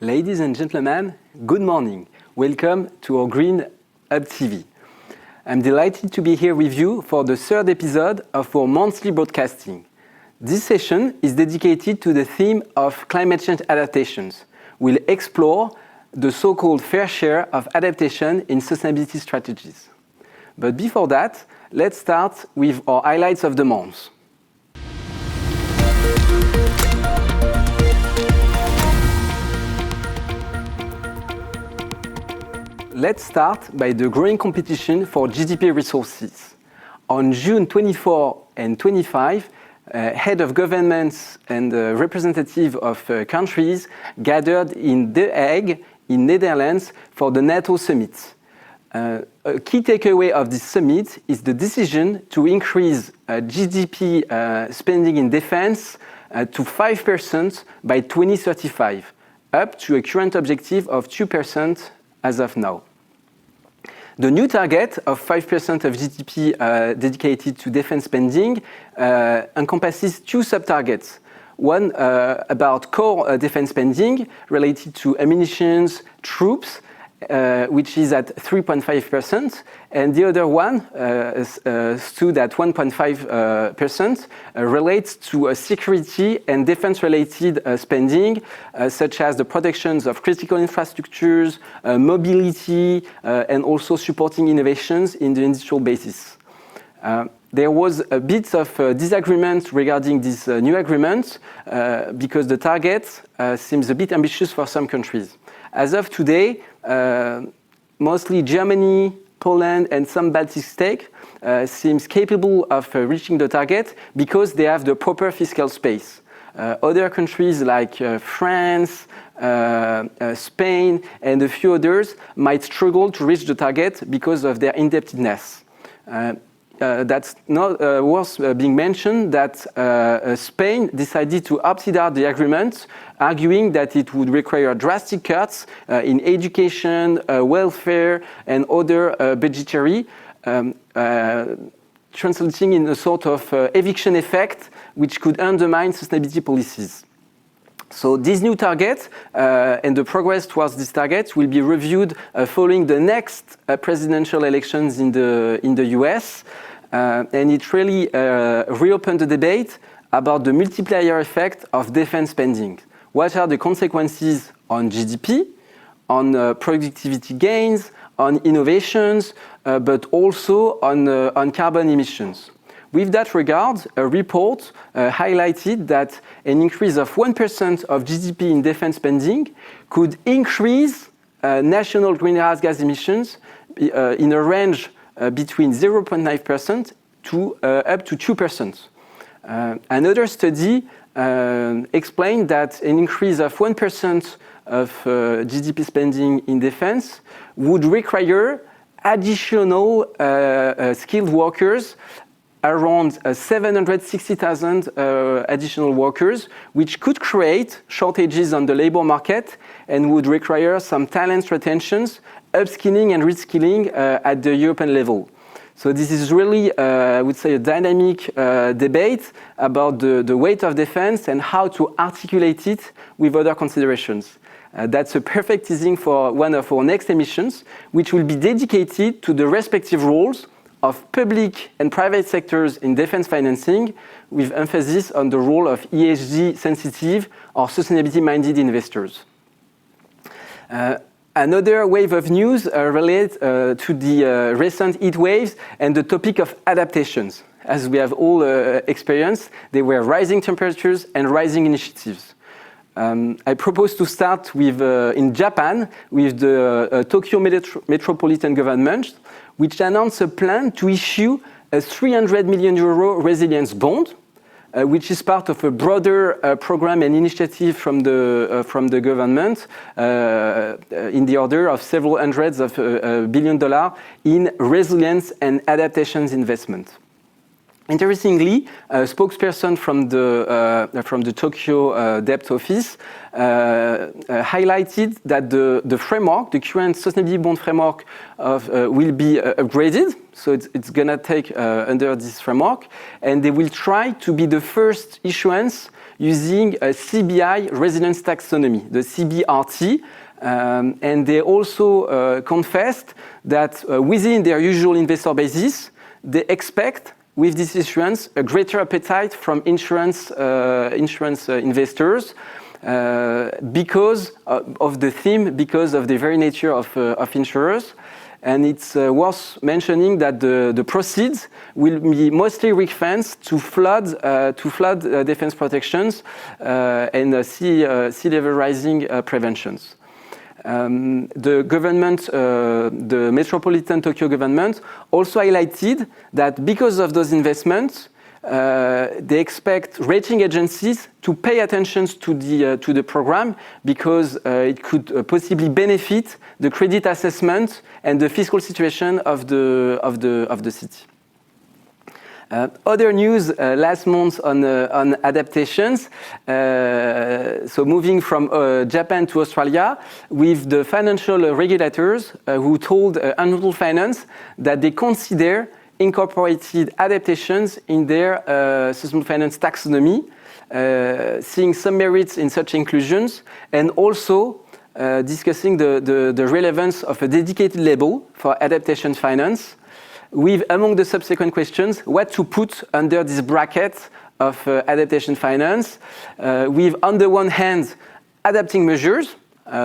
Ladies and gentlemen, good morning. Welcome to our Green Hub TV. I'm delighted to be here with you for the third episode of our monthly broadcasting. This session is dedicated to the theme of climate change adaptations. We'll explore the so-called fair share of adaptation in sustainability strategies. But before that, let's start with our highlights of the month. Let's start by the growing competition for GDP resources. On June 24 and 25, head of governments and representatives of countries gathered in The Hague, in Netherlands, for the NATO summit. A key takeaway of this summit is the decision to increase GDP spending in defense to 5% by 2035, up to a current objective of 2% as of now. The new target of 5% of GDP dedicated to defense spending encompasses two sub-targets. One about core defense spending related to ammunitions, troops, which is at 3.5%, and the other one stood at 1.5%, relates to security and defense-related spending, such as the protections of critical infrastructures, mobility, and also supporting innovations in the industrial basis. There was a bit of disagreement regarding this new agreement because the target seems a bit ambitious for some countries. As of today, mostly Germany, Poland, and some Baltic states seems capable of reaching the target because they have the proper fiscal space. Other countries like France, Spain, and a few others might struggle to reach the target because of their indebtedness. That's not worth being mentioned that Spain decided to opt out the agreement, arguing that it would require drastic cuts in education, welfare, and other budgetary, translating in a sort of eviction effect, which could undermine sustainability policies. So these new targets and the progress towards this target will be reviewed following the next presidential elections in the US. And it really reopened the debate about the multiplier effect of defense spending. What are the consequences on GDP, on productivity gains, on innovations, but also on carbon emissions? With that regard, a report highlighted that an increase of 1% of GDP in defense spending could increase national greenhouse gas emissions in a range between 0.9% to up to 2%. Another study explained that an increase of 1% of GDP spending in defense would require additional skilled workers, around 760,000 additional workers, which could create shortages on the labor market and would require some talent retentions, upskilling and reskilling at the European level. So this is really, I would say, a dynamic debate about the weight of defense and how to articulate it with other considerations. That's a perfect teasing for one of our next emissions, which will be dedicated to the respective roles of public and private sectors in defense financing, with emphasis on the role of ESG-sensitive or sustainability-minded investors. Another wave of news relates to the recent heat waves and the topic of adaptations. As we have all experienced, there were rising temperatures and rising initiatives. I propose to start with, in Japan, with the Tokyo Metropolitan Government, which announced a plan to issue a 300 million euro resilience bond, which is part of a broader program and initiative from the government in the order of several hundreds of $1 billion in resilience and adaptations investment. Interestingly, a spokesperson from the Tokyo Debt Office highlighted that the framework, the current sustainability bond framework, will be upgraded. So it's going to take under this framework, and they will try to be the first issuance using a CBI resilience taxonomy, the CBRT. And they also confessed that within their usual investor basis, they expect with this issuance a greater appetite from insurance investors because of the theme, because of the very nature of insurers. And it's worth mentioning that the proceeds will be mostly ring-fenced to flood defense protections and sea level rising preventions. The government, the Metropolitan Tokyo government, also highlighted that because of those investments, they expect rating agencies to pay attention to the program because it could possibly benefit the credit assessment and the fiscal situation of the city. Other news last month on adaptations. So moving from Japan to Australia, with the financial regulators who told Annual Finance that they consider incorporated adaptations in their sustainable finance taxonomy, seeing some merits in such inclusions, and also discussing the relevance of a dedicated label for adaptation finance, with, among the subsequent questions, what to put under this bracket of adaptation finance, with, on the one hand, adapting measures,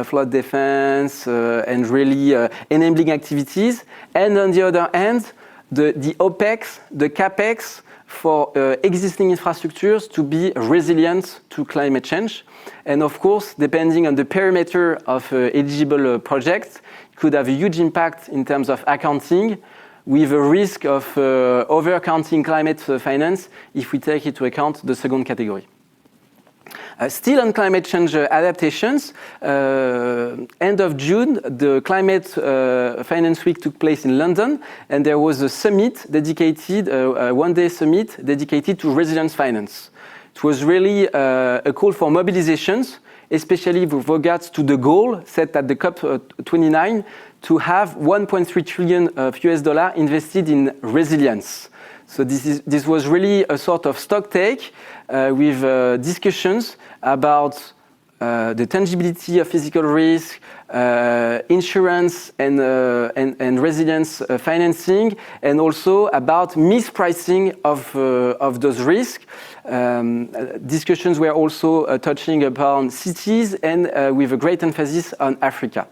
flood defense, and really enabling activities, and on the other hand, the OPEX, the CAPEX for existing infrastructures to be resilient to climate change. And of course, depending on the perimeter of eligible projects, it could have a huge impact in terms of accounting, with a risk of over-accounting climate finance if we take into account the second category. Still on climate change adaptations, end of June, the Climate Finance Week took place in London, and there was a summit dedicated, a one-day summit dedicated to resilience finance. It was really a call for mobilizations, especially with regards to the goal set at the COP29 to have 1.3 trillion of US dollar invested in resilience. So this was really a sort of stock take with discussions about the tangibility of physical risk, insurance and resilience financing, and also about mispricing of those risks. Discussions were also touching upon cities and with a great emphasis on Africa.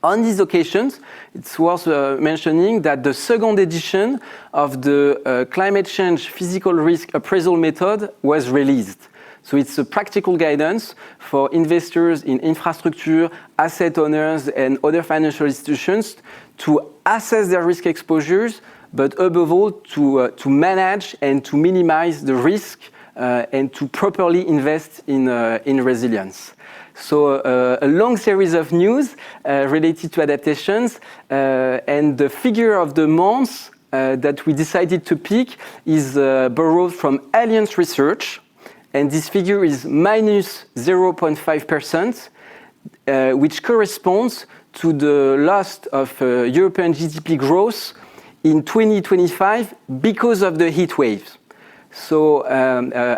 On these occasions, it's worth mentioning that the second edition of the climate change physical risk appraisal method was released. So it's a practical guidance for investors in infrastructure, asset owners, and other financial institutions to assess their risk exposures, but above all, to manage and to minimize the risk and to properly invest in resilience. So a long series of news related to adaptations, and the figure of the month that we decided to pick is borrowed from Allianz Research, and this figure is minus 0.5%, which corresponds to the loss of European GDP growth in 2025 because of the heat waves. So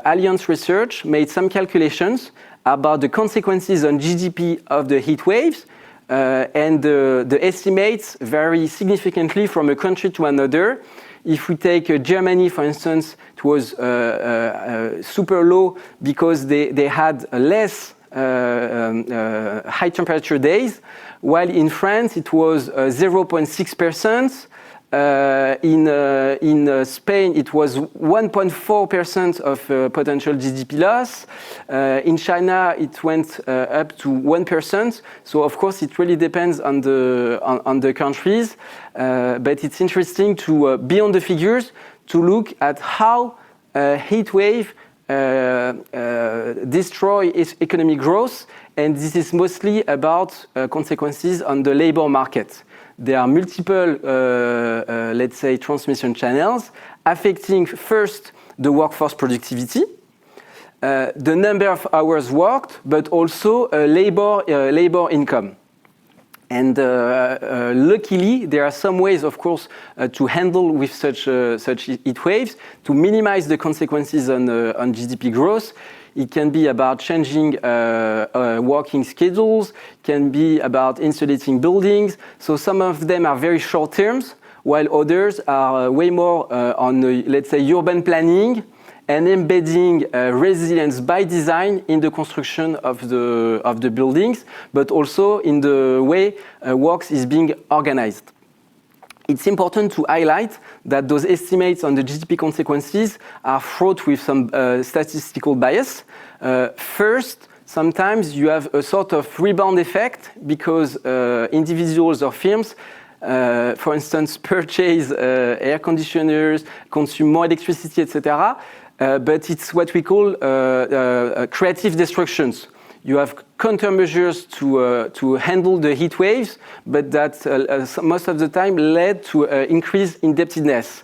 Allianz Research made some calculations about the consequences on GDP of the heat waves, and the estimates vary significantly from a country to another. If we take Germany, for instance, it was super low because they had less high temperature days, while in France it was 0.6%. In Spain, it was 1.4% of potential GDP loss. In China, it went up to 1%. So, of course, it really depends on the countries. But it's interesting to, beyond the figures, to look at how heat wave destroy its economic growth. And this is mostly about consequences on the labor market. There are multiple, let's say, transmission channels affecting first the workforce productivity, the number of hours worked, but also labor income. And luckily, there are some ways, of course, to handle with such heat waves, to minimize the consequences on GDP growth. It can be about changing working schedules, can be about insulating buildings. So some of them are very short terms, while others are way more on, let's say, urban planning and embedding resilience by design in the construction of the buildings, but also in the way works is being organized. It's important to highlight that those estimates on the GDP consequences are fraught with some statistical bias. First, sometimes you have a sort of rebound effect because individuals or firms, for instance, purchase air conditioners, consume more electricity, etc. But it's what we call creative destructions. You have countermeasures to handle the heat waves, but that most of the time led to increased indebtedness.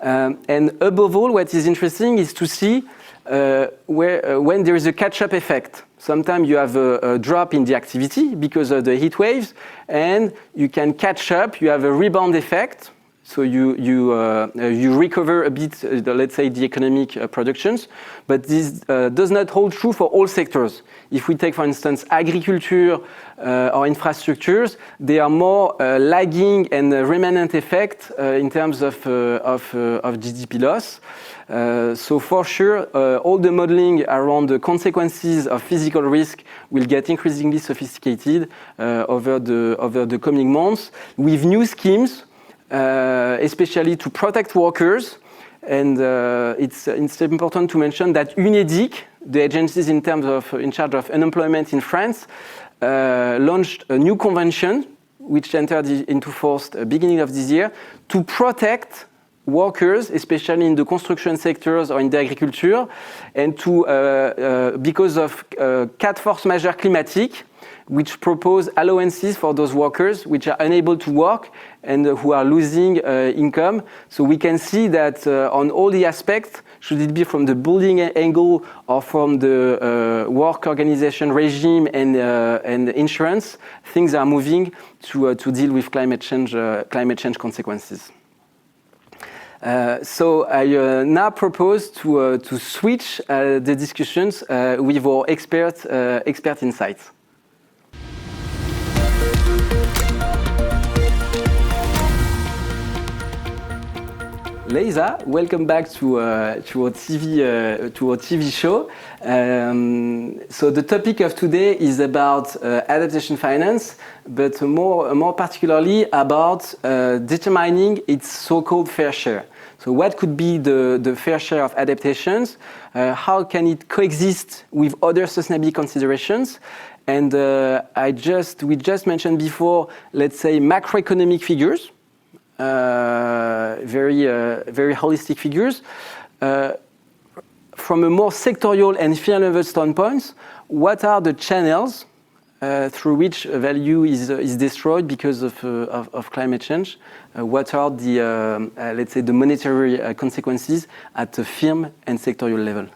And above all, what is interesting is to see when there is a catch-up effect. Sometimes you have a drop in the activity because of the heat waves, and you can catch up. You have a rebound effect. So you recover a bit, let's say, the economic productions, but this does not hold true for all sectors. If we take, for instance, agriculture or infrastructures, they are more lagging and remnant effect in terms of GDP loss. So for sure, all the modeling around the consequences of physical risk will get increasingly sophisticated over the coming months with new schemes. Especially to protect workers, and it's important to mention that UNEDIC, the agencies in charge of unemployment in France, launched a new convention which entered into force at the beginning of this year to protect workers, especially in the construction sectors or in the agriculture, and to because of cas de force majeure climatique, which propose allowances for those workers which are unable to work and who are losing income. So we can see that on all the aspects, should it be from the building angle or from the work organization regime and insurance, things are moving to deal with climate change consequences. So I now propose to switch the discussions with our expert insights. Leisa, welcome back to our TV show. So the topic of today is about adaptation finance, but more particularly about determining its so-called fair share. So what could be the fair share of adaptations? How can it coexist with other sustainability considerations? And we just mentioned before, let's say, macroeconomic figures. Very holistic figures. From a more sectorial and firm level standpoint, what are the channels through which value is destroyed because of climate change? What are the let's say the monetary consequences at the firm and sectorial level?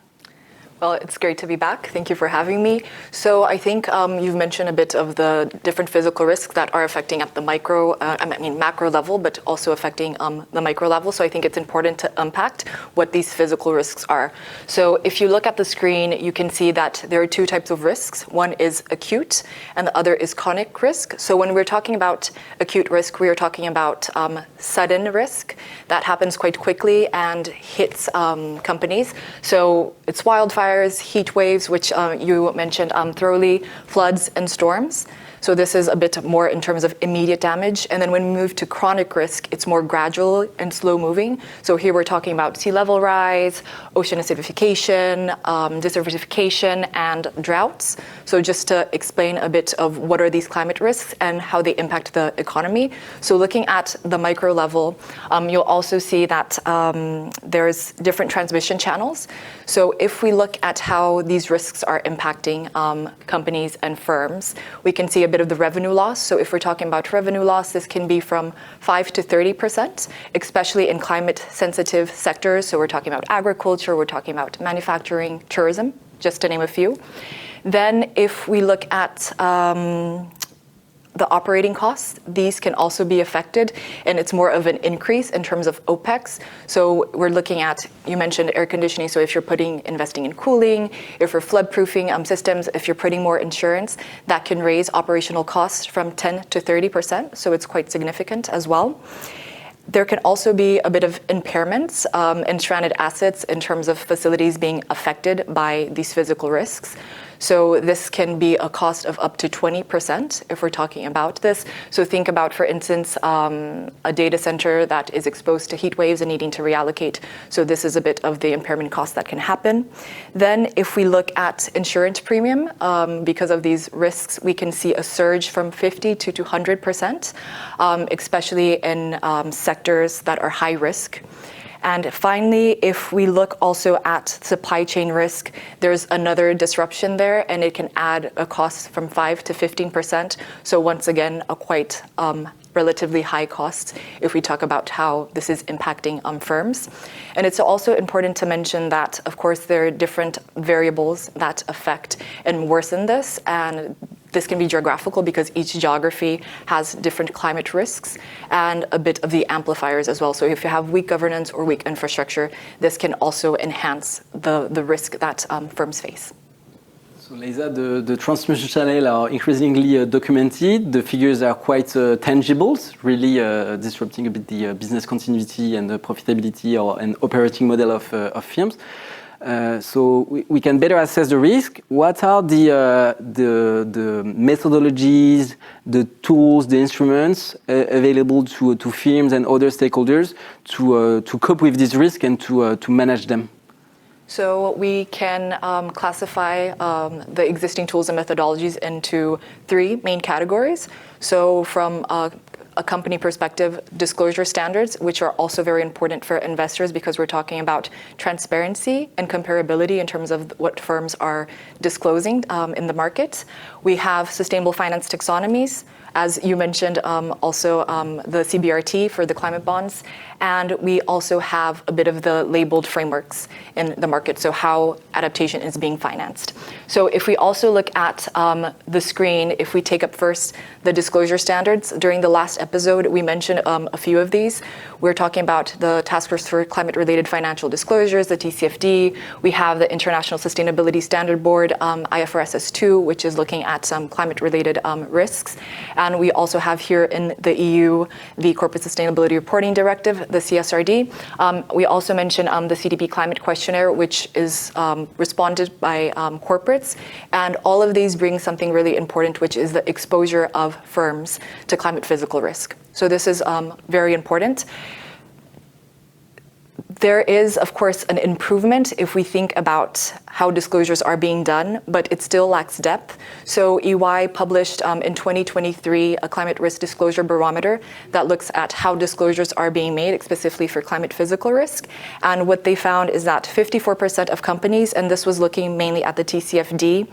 Well, it's great to be back. Thank you for having me. So I think you've mentioned a bit of the different physical risks that are affecting at the macro level, but also affecting the micro level. So I think it's important to unpack what these physical risks are. So if you look at the screen, you can see that there are two types of risks. One is acute and the other is chronic risk. So when we're talking about acute risk, we are talking about sudden risk that happens quite quickly and hits companies. So it's wildfire, heat waves, which you mentioned thoroughly, floods and storms. So this is a bit more in terms of immediate damage. And then when we move to chronic risk, it's more gradual and slow moving. So here we're talking about sea level rise, ocean acidification, desertification, and droughts. So just to explain a bit of what are these climate risks and how they impact the economy. So looking at the micro level, you'll also see that there's different transmission channels. So if we look at how these risks are impacting companies and firms, we can see a bit of the revenue loss. So if we're talking about revenue loss, this can be from 5 to 30%, especially in climate sensitive sectors. So we're talking about agriculture, we're talking about manufacturing, tourism, just to name a few. Then if we look at the operating costs, these can also be affected, and it's more of an increase in terms of OPEX. So we're looking at, you mentioned air conditioning, so if you're investing in cooling, if you're flood-proofing systems, if you're putting more insurance, that can raise operational costs from 10 to 30%, so it's quite significant as well. There can also be a bit of impairments in stranded assets in terms of facilities being affected by these physical risks. So this can be a cost of up to 20% if we're talking about this. So think about, for instance, a data center that is exposed to heat waves and needing to reallocate. So this is a bit of the impairment cost that can happen. Then if we look at insurance premium, because of these risks, we can see a surge from 50 to 200%, especially in sectors that are high risk. And finally, if we look also at supply chain risk, there's another disruption there, and it can add a cost from 5 to 15%. So once again, a quite relatively high cost if we talk about how this is impacting firms. And it's also important to mention that, of course, there are different variables that affect and worsen this. And this can be geographical because each geography has different climate risks and a bit of the amplifiers as well. So if you have weak governance or weak infrastructure, this can also enhance the risk that firms face. So Leisa, the transmission channels are increasingly documented. The figures are quite tangible, really disrupting a bit the business continuity and the profitability and operating model of firms. So we can better assess the risk. What are the methodologies, the tools, the instruments available to firms and other stakeholders to cope with this risk and to manage them? So we can classify the existing tools and methodologies into 3 main categories. So from a company perspective, disclosure standards, which are also very important for investors because we're talking about transparency and comparability in terms of what firms are disclosing in the market. We have sustainable finance taxonomies, as you mentioned, also the CBRT for the climate bonds. And we also have a bit of the labeled frameworks in the market, so how adaptation is being financed. So if we also look at the screen, if we take up first the disclosure standards, during the last episode, we mentioned a few of these. We're talking about the Task Force for Climate-Related Financial Disclosures, the TCFD. We have the International Sustainability Standard Board, IFRS 2, which is looking at some climate-related risks. And we also have here in the EU the Corporate Sustainability Reporting Directive, the CSRD. We also mentioned the CDP Climate Questionnaire, which is responded by corporates. And all of these bring something really important, which is the exposure of firms to climate physical risk. So this is very important. There is, of course, an improvement if we think about how disclosures are being done, but it still lacks depth. So EY published in 2023 a climate risk disclosure barometer that looks at how disclosures are being made, specifically for climate physical risk. And what they found is that 54% of companies, and this was looking mainly at the TCFD,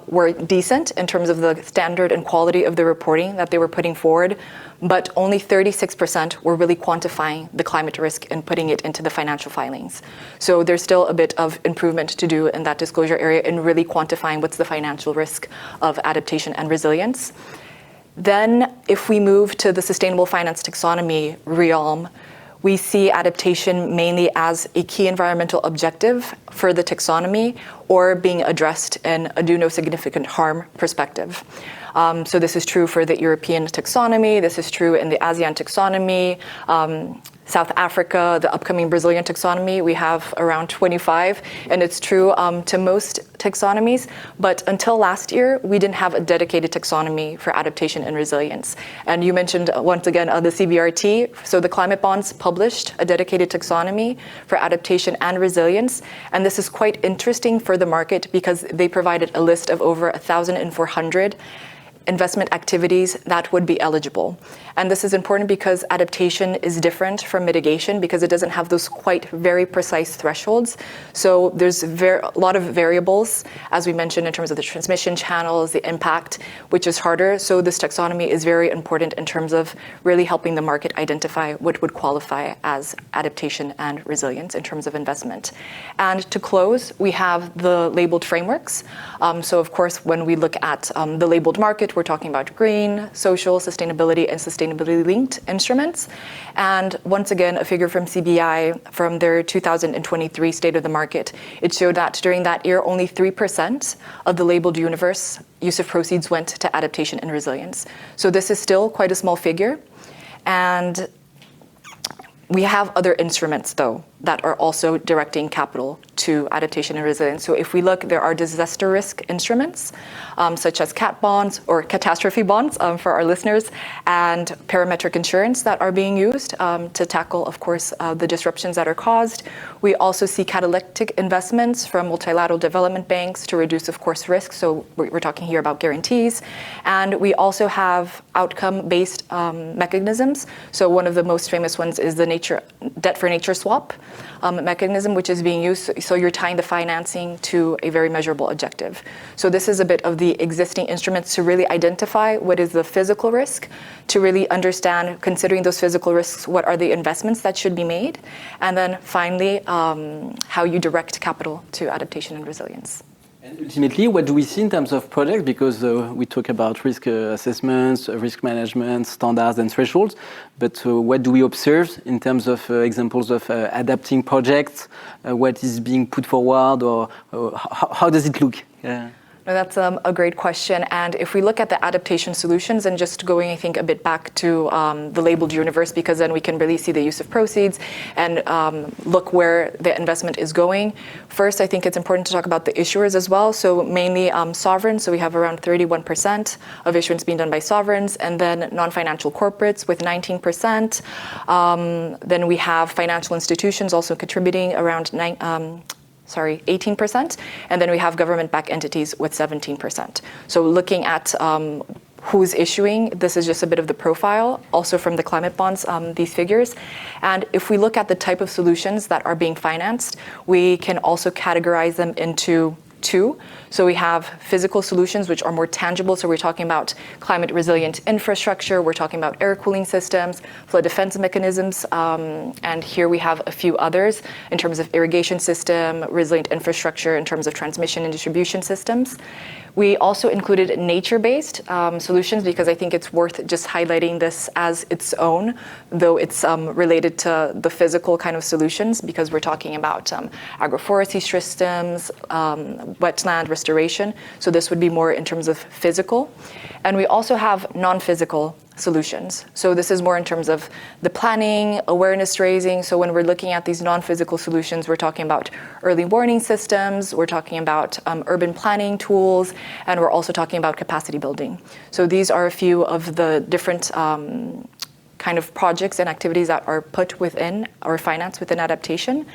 were decent in terms of the standard and quality of the reporting that they were putting forward, but only 36% were really quantifying the climate risk and putting it into the financial filings. So there's still a bit of improvement to do in that disclosure area in really quantifying what's the financial risk of adaptation and resilience. Then if we move to the sustainable finance taxonomy realm, we see adaptation mainly as a key environmental objective for the taxonomy or being addressed in a do no significant harm perspective. So this is true for the European taxonomy, this is true in the ASEAN taxonomy, South Africa, the upcoming Brazilian taxonomy, we have around 25, and it's true to most taxonomies. But until last year, we didn't have a dedicated taxonomy for adaptation and resilience. And you mentioned, once again, the CBRT. So the climate bonds published a dedicated taxonomy for adaptation and resilience. And this is quite interesting for the market because they provided a list of over 1,400 investment activities that would be eligible. And this is important because adaptation is different from mitigation because it doesn't have those quite very precise thresholds. So there's a lot of variables, as we mentioned, in terms of the transmission channels, the impact, which is harder. So this taxonomy is very important in terms of really helping the market identify what would qualify as adaptation and resilience in terms of investment. And to close, we have the labeled frameworks. So of course, when we look at the labeled market, market, we're talking about green, social, sustainability, and sustainability-linked instruments. And once again, a figure from CBI from their 2023 State of the Market, it showed that during that year, only 3% of the labeled universe use of proceeds went to adaptation and resilience. So this is still quite a small figure. And we have other instruments, though, that are also directing capital to adaptation and resilience. So if we look, there are disaster risk instruments, such as cat bonds or catastrophe bonds for our listeners, and parametric insurance that are being used to tackle, of course, the disruptions that are caused. We also see catalytic investments from multilateral development banks to reduce, of course, risk. So we're talking here about guarantees. And we also have outcome-based mechanisms. So one of the most famous ones is the debt for nature swap mechanism, which is being used. So you're tying the financing to a very measurable objective. So this is a bit of the existing instruments to really identify what is the physical risk, to really understand, considering those physical risks, what are the investments that should be made, and then finally, how you direct capital to adaptation and resilience. And ultimately, what do we see in terms of projects? Because we talk about risk assessments, risk management, standards and thresholds, but what do we observe in terms of examples of adapting projects? What is being put forward, or how does it look? No, that's a great question. And if we look at the adaptation solutions, and just going, I think, a bit back to the labeled universe, because then we can really see the use of proceeds and look where the investment is going. First, I think it's important to talk about the issuers as well. So mainly sovereigns. So we have around 31% of issuance being done by sovereigns, and then non-financial corporates with 19%. Then we have financial institutions also contributing around 18%, and then we have government-backed entities with 17%. So looking at who's issuing, this is just a bit of the profile, also from the climate bonds, these figures. And if we look at the type of solutions that are being financed, we can also categorize them into two. So we have physical solutions, which are more tangible. So we're talking about climate resilient infrastructure. We're talking about air cooling systems, flood defense mechanisms. And here we have a few others in terms of irrigation system, resilient infrastructure, in terms of transmission and distribution systems. We also included nature-based solutions because I think it's worth just highlighting this as its own, though it's related to the physical kind of solutions, because we're talking about agroforestry systems, wetland restoration. So this would be more in terms of physical. And we also have non-physical solutions. So this is more in terms of the planning, awareness raising. So when we're looking at these non-physical solutions, we're talking about early warning systems, we're talking about urban planning tools, and we're also talking about capacity building. So these are a few of the different kind of projects and activities that are put within or financed within adaptation.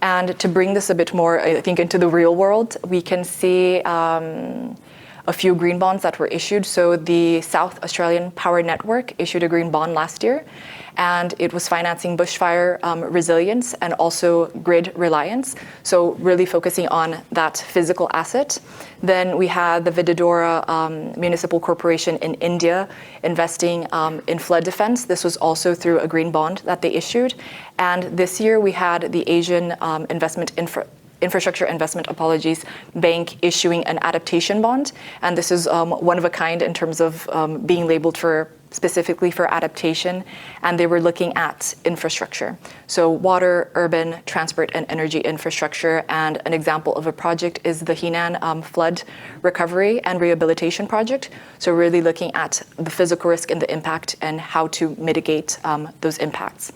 And to bring this a bit more, I think, into the real world, we can see a few green bonds that were issued. So the South Australian Power Network issued a green bond last year, and it was financing bushfire resilience and also grid reliance. So really focusing on that physical asset. Then we had the Vidodara Municipal Corporation in India investing in flood defense. This was also through a green bond that they issued. And this year we had the Asian Infrastructure Investment Bank issuing an adaptation bond. And this is one of a kind in terms of being labeled specifically for adaptation. And they were looking at infrastructure. So water, urban, transport, and energy infrastructure. And an example of a project is the Henan Flood Recovery and Rehabilitation Project. So really looking at the physical risk and the impact and how to mitigate those impacts.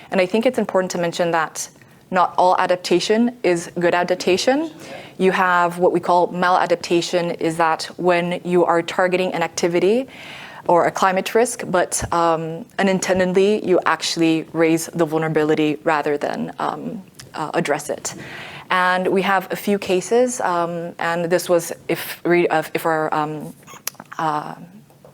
And I think it's important to mention that not all adaptation is good adaptation. You have what we call maladaptation, is that when you are targeting an activity or a climate risk, but unintendedly you actually raise the vulnerability rather than address it. And we have a few cases, and this was if our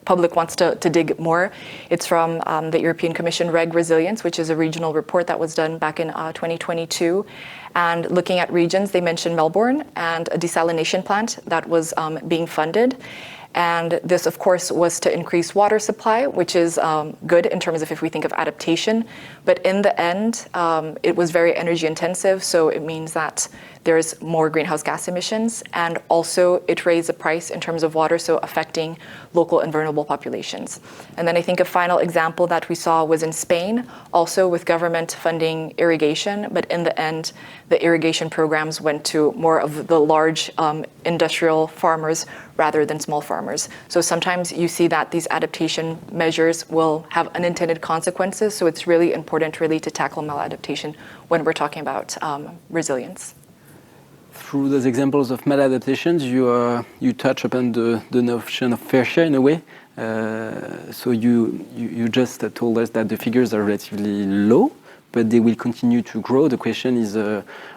public wants to dig more. It's from the European Commission Reg Resilience, which is a regional report that was done back in 2022. And looking at regions, they mentioned Melbourne and a desalination plant that was being funded. And this, of course, was to increase water supply, which is good in terms of if we think of adaptation. But in the end, it was very energy intensive. So it means that there's more greenhouse gas emissions, and also it raised the price in terms of water, so affecting local and vulnerable populations. And then I think a final example that we saw was in Spain, also with government funding irrigation, but in the end, the irrigation programs went to more of the large industrial farmers rather than small farmers. So sometimes you see that these adaptation measures will have unintended consequences, so it's really important really to tackle maladaptation when we're talking about resilience. Through those examples of maladaptations, you touch upon the notion of fair share in a way. So you just told us that the figures are relatively low, but they will continue to grow. The question is,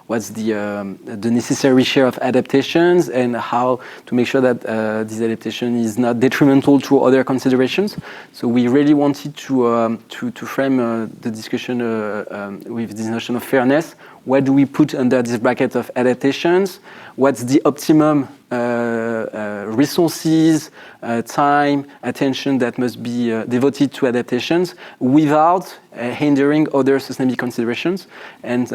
what's the necessary share of adaptations, and how to make sure that this adaptation is not detrimental to other considerations? So we really wanted to frame the discussion with this notion of fairness. What do we put under this bracket of adaptations? What's the optimum resources, time, attention that must be devoted to adaptations without hindering other sustainability considerations? And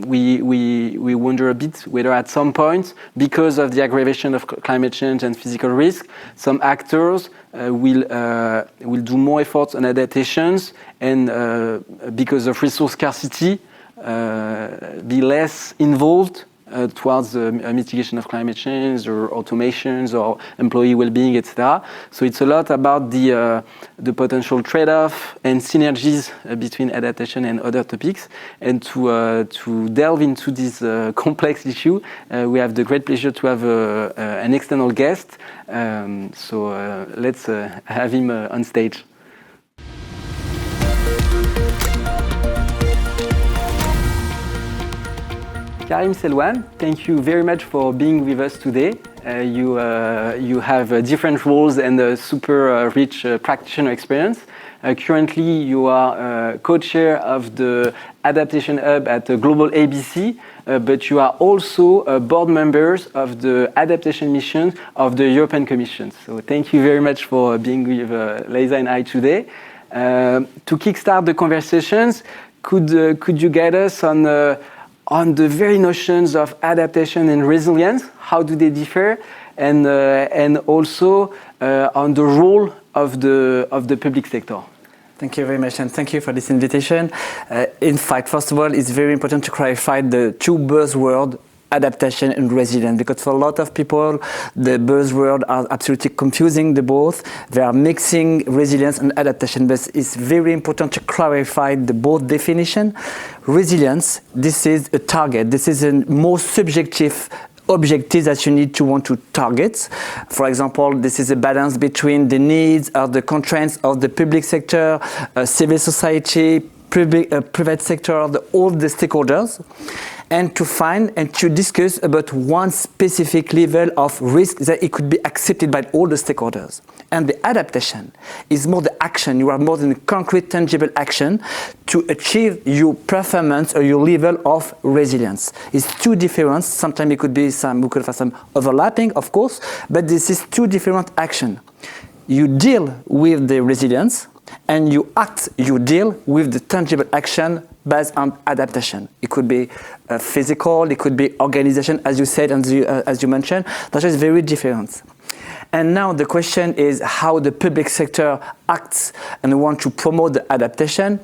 we wonder a bit whether at some point, because of the aggravation of climate change and physical risk, some actors will do more efforts on adaptations, and because of resource scarcity, be less involved towards the mitigation of climate change or automations or employee well-being, etc. So it's a lot about the potential trade-off and synergies between adaptation and other topics. And to delve into this complex issue, we have the great pleasure to have an external guest. So let's have him on stage. Karim, Selouane, thank you very much for being with us today. You have different roles and a super rich practitioner experience. Currently, you are co-chair of the Adaptation Hub at the Global ABC, but you are also board members of the Adaptation Mission of the European Commission. So thank you very much for being with Leisa and I today. To kickstart the conversations, could you guide us on the very notions of adaptation and resilience? How do they differ? And also on the role of the public sector. Thank you very much, and thank you for this invitation. In fact, first of all, it's very important to clarify the two buzzwords, adaptation and resilience, because for a lot of people, the buzzwords are absolutely confusing the both. They are mixing resilience and adaptation, but it's very important to clarify the both definition. Resilience, this is a target. This is a more subjective objectives that you need to want to target. For example, this is a balance between the needs or the constraints of the public sector, civil society, private sector, all the stakeholders, and to find and to discuss about one specific level of risk that it could be accepted by all the stakeholders. And the adaptation is more the action. You are more than a concrete, tangible action to achieve your performance or your level of resilience. It's two different. Sometimes it could be we could have some overlapping, of course, but this is two different actions. You deal with the resilience, and you deal with the tangible action based on adaptation. It could be physical, it could be organization, as you said, and as you mentioned. That is very different. And now the question is how the public sector acts and want to promote the adaptation.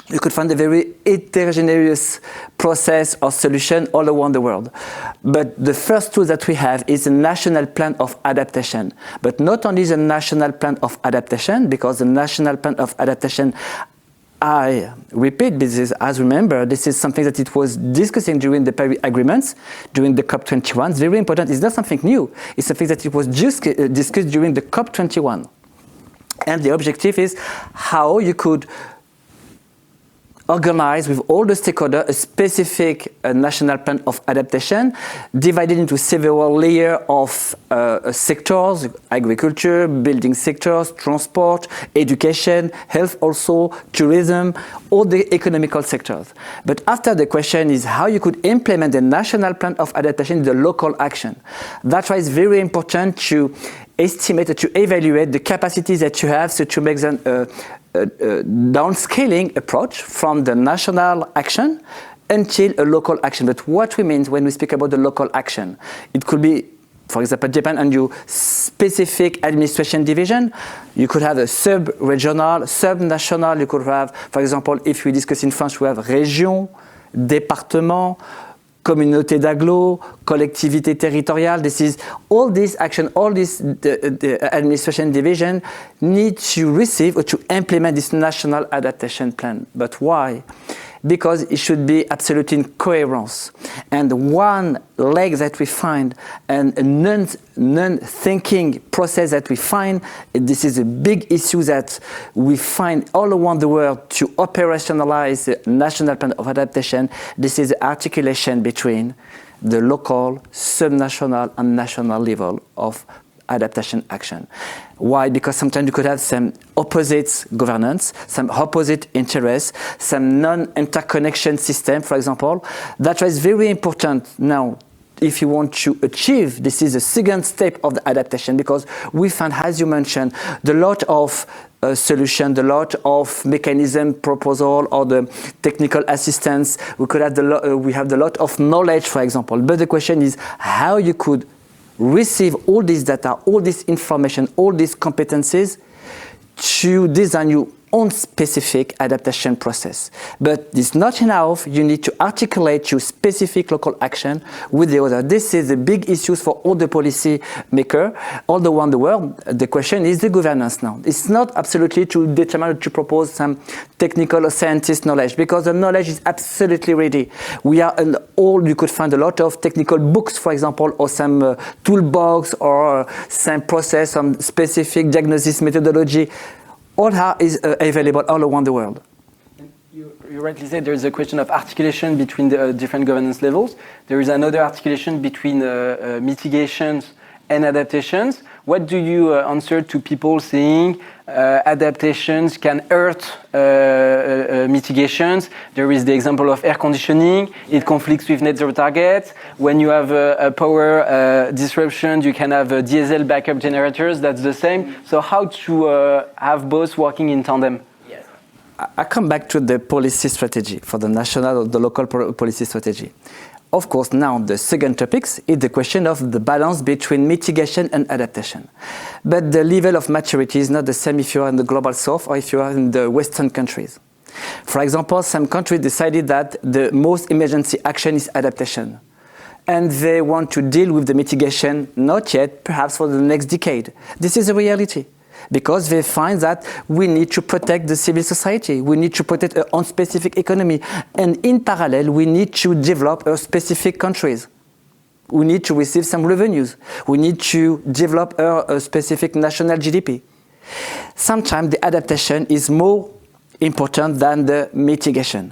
You could find a very heterogeneous process or solution all around the world. But the first tool that we have is a national plan of adaptation. But not only the national plan of adaptation, because the national plan of adaptation, I repeat, as remember, this is something that it was discussing during the Paris agreements, during the COP21. It's very important. It's not something new. It's something that it was just discussed during the COP21. And the objective is how you could organize with all the stakeholders a specific national plan of adaptation, divided into several layers of sectors: agriculture, building sectors, transport, education, health also, tourism, all the economical sectors. But after the question is how you could implement the national plan of adaptation in the local action. That's why it's very important to estimate, to evaluate the capacities that you have, so to make them downscaling approach from the national action until a local action. But what we mean when we speak about the local action, it could be, for example, depend on your specific administration division. You could have a sub-regional, sub-national. You could have, for example, if we discuss in France, we have région, département, communauté d'agglo, collectivité territoriale. This is all this action, all this the administration division need to receive or to implement this national adaptation plan. But why? Because it should be absolutely in coherence. And one leg that we find, and a non-thinking process that we find, this is a big issue that we find all around the world to operationalize the national plan of adaptation. This is the articulation between the local, subnational, and national level of adaptation action. Why? Because sometimes you could have some opposite governance, some opposite interests, some non-interconnection system, for example. That's why it's very important now, if you want to achieve, this is the second step of the adaptation, because we find, as you mentioned, the lot of solution, the lot of mechanism proposal or the technical assistance. We could have we have the lot of knowledge, for example. But the question is how you could receive all this data, all this information, all these competencies to design your own specific adaptation process. But it's not enough. You need to articulate your specific local action with the other. This is a big issue for all the policy makers all around the world. The question is the governance now. It's not absolutely to determine, to propose some technical or scientist knowledge, because the knowledge is absolutely ready. We are you could find a lot of technical books, for example, or some toolbox or some process, some specific diagnosis methodology. All that is available all around the world. You rightly said there is a question of articulation between the different governance levels. There is another articulation between mitigations and adaptations. What do you answer to people saying adaptations can hurt mitigations? There is the example of air conditioning. It conflicts with net zero targets. When you have a power disruption, you can have diesel backup generators. That's the same. So how to have both working in tandem? Yes. I come back to the policy strategy for the national or the local policy strategy. Of course, now the second topic is the question of the balance between mitigation and adaptation. But the level of maturity is not the same if you are in the global south or if you are in the Western countries. For example, some countries decided that the most emergency action is adaptation. And they want to deal with the mitigation, not yet, perhaps for the next decade. This is a reality. Because they find that we need to protect the civil society, we need to protect our own specific economy, and in parallel, we need to develop our specific countries. We need to receive some revenues. We need to develop our specific national GDP. Sometimes the adaptation is more important than the mitigation.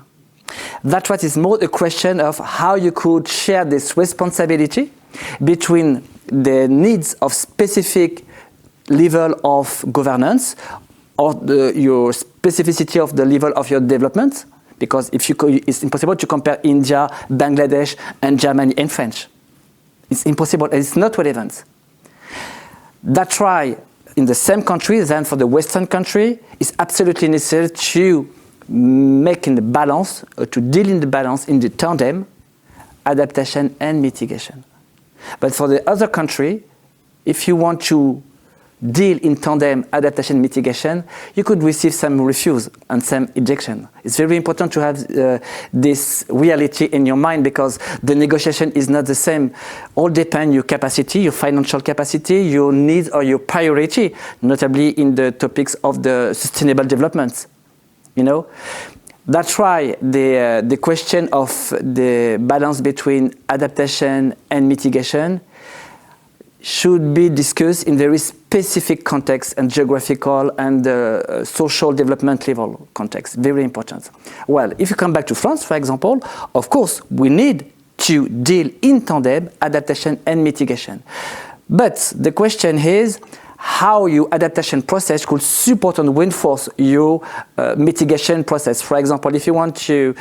That's what is more a question of how you could share this responsibility between the needs of specific level of governance or your specificity of the level of your development, because it's impossible to compare India, Bangladesh, and Germany and French. It's impossible, and it's not relevant. That's why in the same country, then for the Western country, it's absolutely necessary to make in the balance, or to deal in the balance in the tandem, adaptation and mitigation. But for the other country, if you want to deal in tandem adaptation mitigation, you could receive some refuse and some ejection. It's very important to have this reality in your mind, because the negotiation is not the same. All depend your capacity, your financial capacity, your needs or your priority, notably in the topics of the sustainable development. You know, that's why the question of the balance between adaptation and mitigation should be discussed in very specific context and geographical and social development level context. Very important. Well, if you come back to France, for example, of course, we need to deal in tandem adaptation and mitigation. But the question is how your adaptation process could support and reinforce your mitigation process. For example, if you want to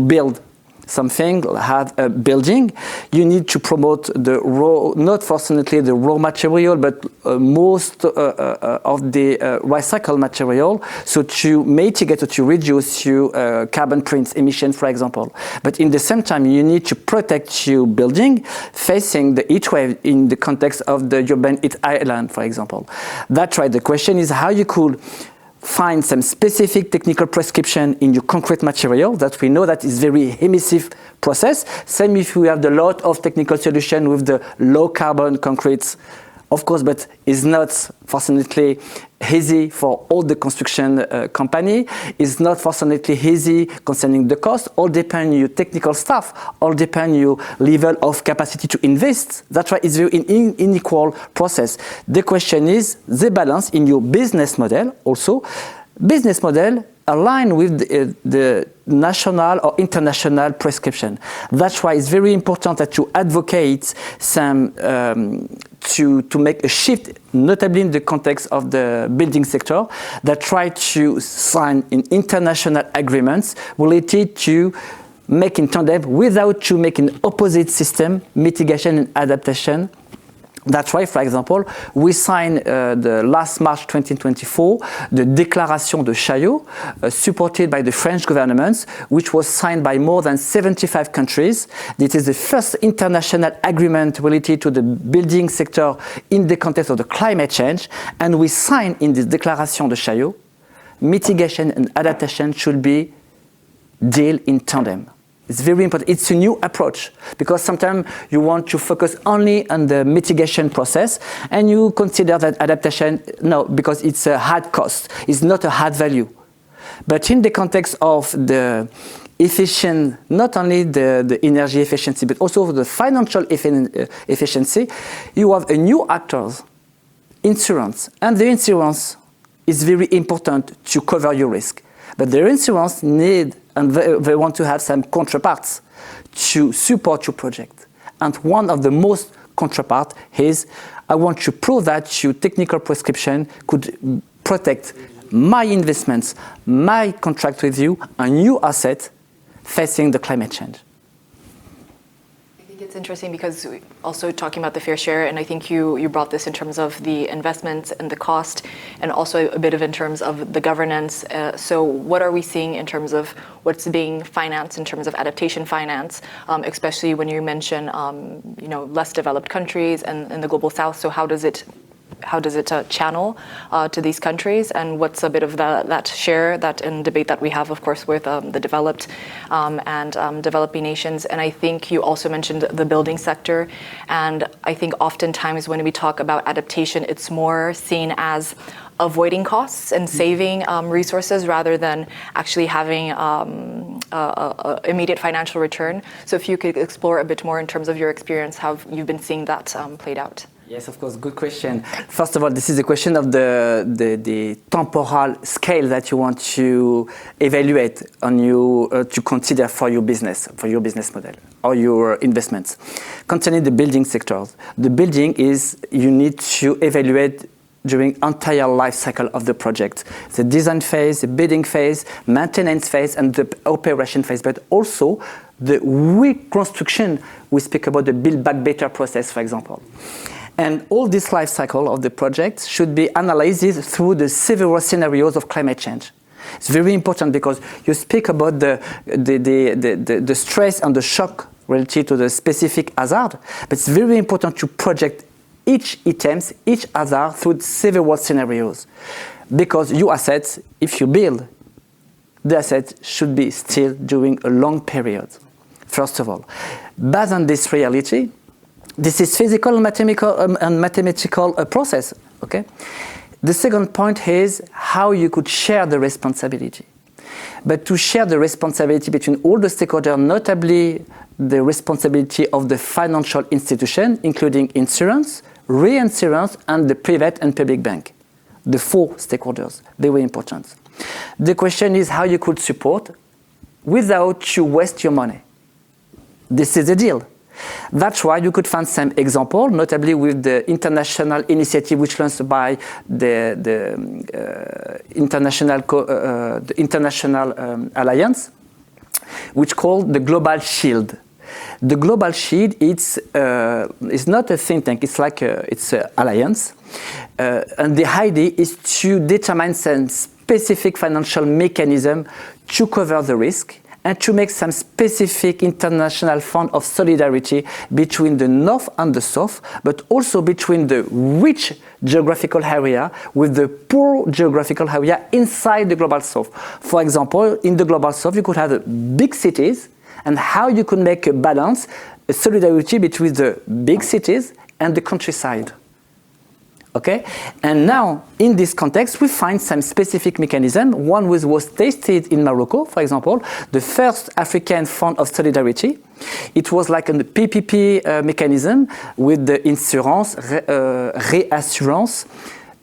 build something, have a building, you need to promote the raw, not fortunately the raw material, but most of the recycled material, so to mitigate or to reduce your carbon print emission, for example. But in the same time, you need to protect your building facing the heat wave in the context of the urban heat island, for example. That's right. The question is how you could find some specific technical prescription in your concrete material that we know that is very emissive process. Same if we have a lot of technical solution with the low carbon concretes, of course, but it's not fortunately easy for all the construction company. It's not fortunately easy concerning the cost. All depend on your technical staff. All depend on your level of capacity to invest. That's why it's very unequal process. The question is the balance in your business model also. Business model align with the national or international prescription. That's why it's very important that you advocate some to make a shift, notably in the context of the building sector, that try to sign in international agreements related to make in tandem without to make an opposite system, mitigation and adaptation. That's why, for example, we signed the last March 2024 the Déclaration de Chaillot, supported by the French government, which was signed by more than 75 countries. This is the first international agreement related to the building sector in the context of the climate change. And we signed in this Déclaration de Chaillot, mitigation and adaptation should be dealt in tandem. It's very important. It's a new approach because sometimes you want to focus only on the mitigation process and you consider that adaptation, no, because it's a hard cost. It's not a hard value. But in the context of the efficient, not only the energy efficiency, but also the financial efficiency, you have a new actors, insurance. And the insurance is very important to cover your risk. But the insurance need and they want to have some counterparts to support your project. And one of the most counterpart is, I want to prove that your technical prescription could protect my investments, my contract with you, and your asset facing the climate change. I think it's interesting because also talking about the fair share, and I think you brought this in terms of the investments and the cost, and also a bit of in terms of the governance. So what are we seeing in terms of what's being financed in terms of adaptation finance, especially when you mention less developed countries and the global south? So how does it channel to these countries, and what's a bit of that share, that in debate that we have, of course, with the developed and developing nations? And I think you also mentioned the building sector, and I think oftentimes when we talk about adaptation, it's more seen as avoiding costs and saving resources rather than actually having immediate financial return. So if you could explore a bit more in terms of your experience, how you've been seeing that played out. Yes, of course, good question. First of all, this is a question of the temporal scale that you want to evaluate on you to consider for your business model or your investments. Concerning the building sectors, the building is you need to evaluate during entire life cycle of the project. The design phase, the bidding phase, maintenance phase, and the operation phase, but also the reconstruction. We speak about the Build Back Better process, for example. And all this life cycle of the project should be analyzed through the several scenarios of climate change. It's very important because you speak about the stress and the shock related to the specific hazard, but it's very important to project each items, each hazard through several scenarios. Because your assets, if you build, the assets should be still during a long period, first of all. Based on this reality, this is physical and mathematical process, okay? The second point is how you could share the responsibility. But to share the responsibility between all the stakeholders, notably the responsibility of the financial institution, including insurance, reinsurance, and the private and public bank. The four stakeholders, they were important. The question is how you could support without you waste your money. This is the deal. That's why you could find some example, notably with the international initiative which launched by the international alliance, which called the Global Shield. The Global Shield, it's not a think tank, it's like it's an alliance. And the idea is to determine some specific financial mechanism to cover the risk and to make some specific international fund of solidarity between the North and the South, but also between the rich geographical area with the poor geographical area inside the Global South. For example, in the Global South, you could have big cities, and how you could make a balance, a solidarity between the big cities and the countryside. Okay? And now, in this context, we find some specific mechanism. One was tested in Morocco, for example, the first African Fund of Solidarity. It was like a PPP mechanism with the insurance, reassurance,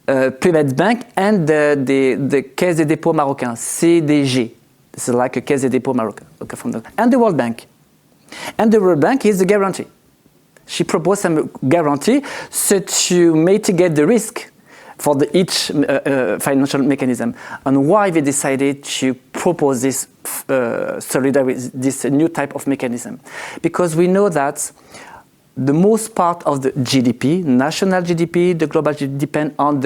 private bank, and the Caisse des dépôts marocain, CDG. This is like a Caisse des dépôts marocain. Okay, and the World Bank. And the World Bank is the guarantee. She proposed some guarantee so to mitigate the risk for each financial mechanism. And why they decided to propose this solidarity, this new type of mechanism? Because we know that the most part of the GDP, national GDP, the global GDP, depend on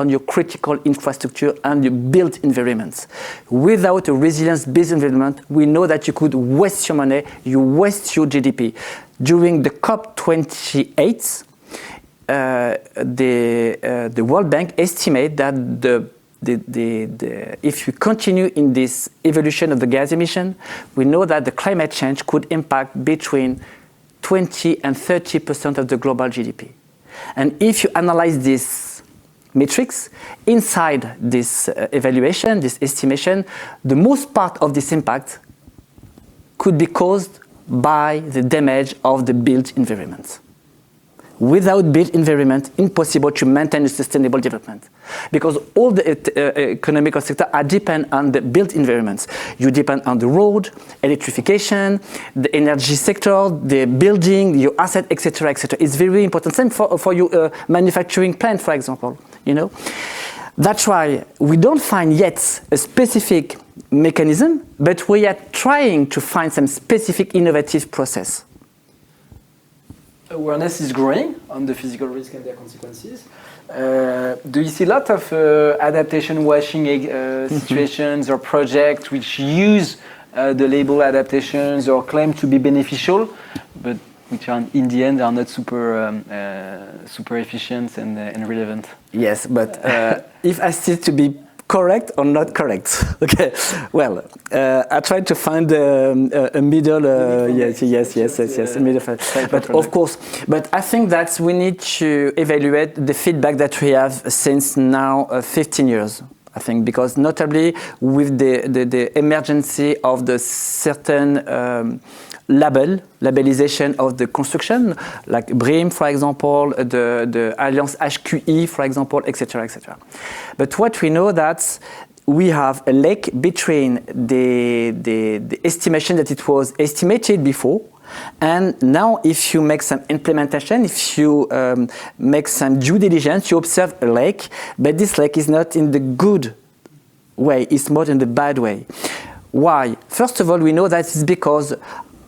your critical infrastructure and your built environments. Without a resilient-based environment, we know that you could waste your money, you waste your GDP. During the COP28, the World Bank estimate that if you continue in this evolution of the gas emission, we know that the climate change could impact between 20 and 30% of the global GDP. And if you analyze this matrix, inside this evaluation, this estimation, the most part of this impact could be caused by the damage of the built environment. Without built environment, impossible to maintain a sustainable development. Because all the economical sector are depend on the built environments. You depend on the road, electrification, the energy sector, the building, your asset, etc., etc. It's very important. Same for your manufacturing plant, for example. You know, that's why we don't find yet a specific mechanism, but we are trying to find some specific innovative process. Awareness is growing on the physical risk and their consequences. Do you see a lot of adaptation washing situations or projects which use the label adaptations or claim to be beneficial, but which are in the end are not super efficient and relevant? Yes, but if I still to be correct or not correct? Okay. Well, I tried to find a middle. Yes, a middle. But of course, but I think that we need to evaluate the feedback that we have since now 15 years. I think because notably with the emergency of the certain labelization of the construction, like BREEAM, for example, the Alliance HQE, for example, etc., etc. But what we know that we have a link between the estimation that it was estimated before, and now if you make some implementation, if you make some due diligence, you observe a lake, but this lake is not in the good way, it's more in the bad way. Why? First of all, we know that it's because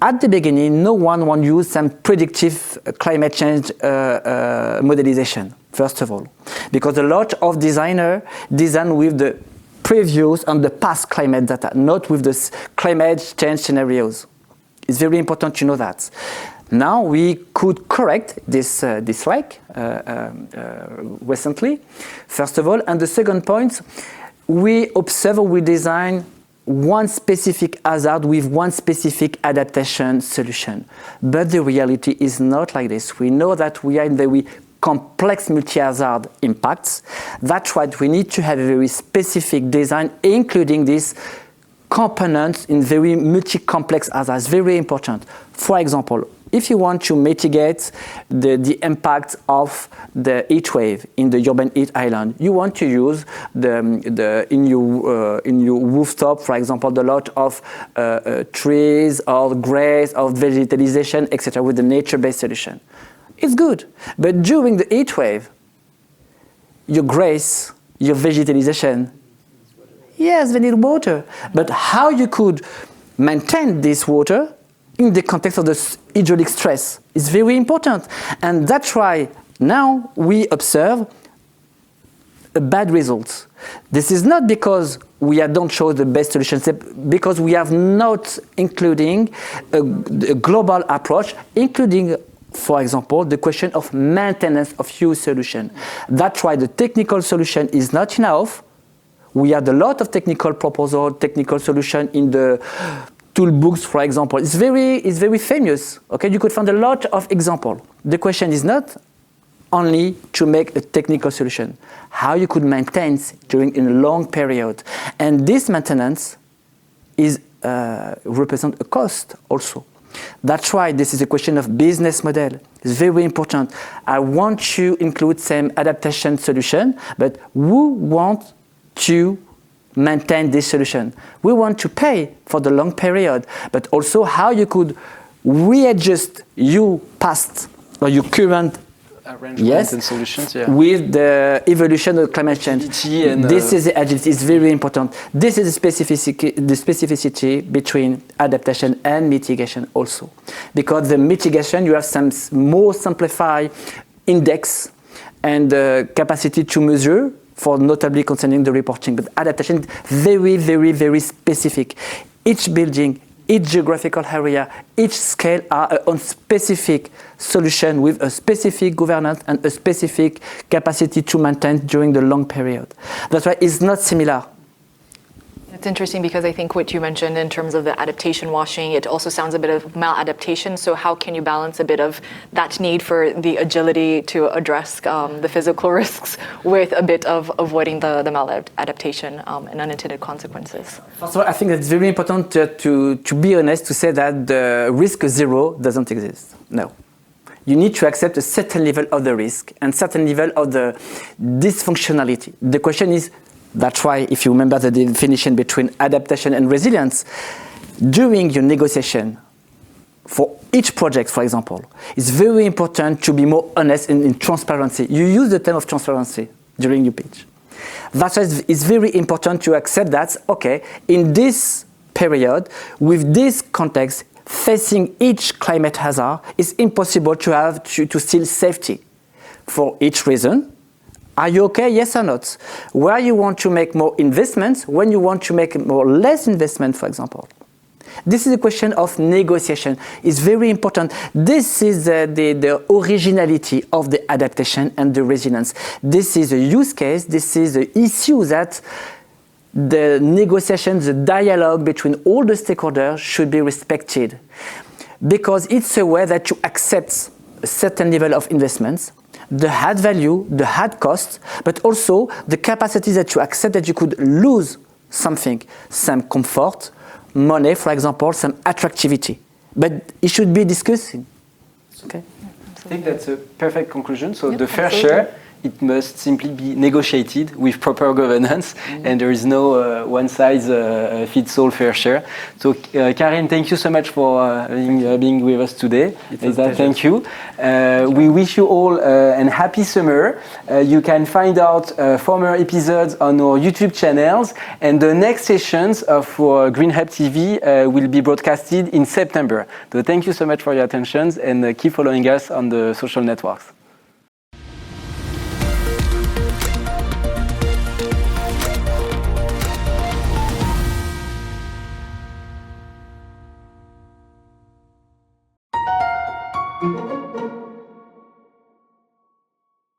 at the beginning, no one wants to use some predictive climate change modelization, first of all. Because a lot of designers design with the previous and the past climate data, not with the climate change scenarios. It's very important to know that. Now we could correct this lake recently, first of all. And the second point, we observe, we design one specific hazard with one specific adaptation solution. But the reality is not like this. We know that we are in very complex multi-hazard impacts. That's why we need to have a very specific design, including these components in very multi-complex hazards. Very important. For example, if you want to mitigate the impact of the heat wave in the urban heat island, you want to use in your rooftop, for example, the lot of trees or grass or vegetalization, etc., with the nature-based solution. It's good, but during the heat wave, your grass, your vegetalization, yes, they need water. But how you could maintain this water in the context of the hydraulic stress. It's very important. And that's why now we observe a bad results. This is not because we don't show the best solutions, because we have not including a global approach, including, for example, the question of maintenance of use solution. That's why the technical solution is not enough. We had a lot of technical proposal, technical solution in the toolbooks, for example. It's very famous. Okay, you could find a lot of examples. The question is not only to make a technical solution, how you could maintain during a long period. And this maintenance is represent a cost also. That's why this is a question of business model. It's very important. I want to include some adaptation solution, but who want to maintain this solution? We want to pay for the long period, but also how you could readjust your past or your current arrangements and solutions, with the evolution of climate change. This is the agility. It's very important. This is the specificity between adaptation and mitigation also, because the mitigation you have some more simplified index and capacity to measure for notably concerning the reporting, but adaptation very specific. Each building, each geographical area, each scale are on specific solution with a specific governance and a specific capacity to maintain during the long period. That's why it's not similar. It's interesting because I think what you mentioned in terms of the adaptation washing, it also sounds a bit of maladaptation. So how can you balance a bit of that need for the agility to address the physical risks with a bit of avoiding the maladaptation and unintended consequences? First of all, I think it's very important to be honest, to say that the risk zero doesn't exist. No. You need to accept a certain level of the risk and certain level of the dysfunctionality. The question is, that's why, if you remember the definition between adaptation and resilience, during your negotiation for each project, for example, it's very important to be more honest in transparency. You use the term of transparency during your pitch. That's why it's very important to accept that, okay, in this period, with this context, facing each climate hazard, it's impossible to have to still safety for each reason. Are you okay? Yes or not? Where you want to make more investments, when you want to make more less investment, for example. This is a question of negotiation. It's very important. This is the originality of the adaptation and the resilience. This is a use case. This is the issue that the negotiation, the dialogue between all the stakeholders should be respected. Because it's a way that you accept a certain level of investments, the add value, the add cost, but also the capacity that you accept that you could lose something, some comfort, money, for example, some attractivity. But it should be discussed. Okay? I think that's a perfect conclusion. So the fair share, it must simply be negotiated with proper governance, and there is no one-size-fits-all fair share. So, Karim, thank you so much for being with us today. Leisa, thank you. We wish you all a happy summer. You can find out former episodes on our YouTube channels, and the next sessions of Green Hub TV will be broadcasted in September. So, thank you so much for your attention, and keep following us on the social networks.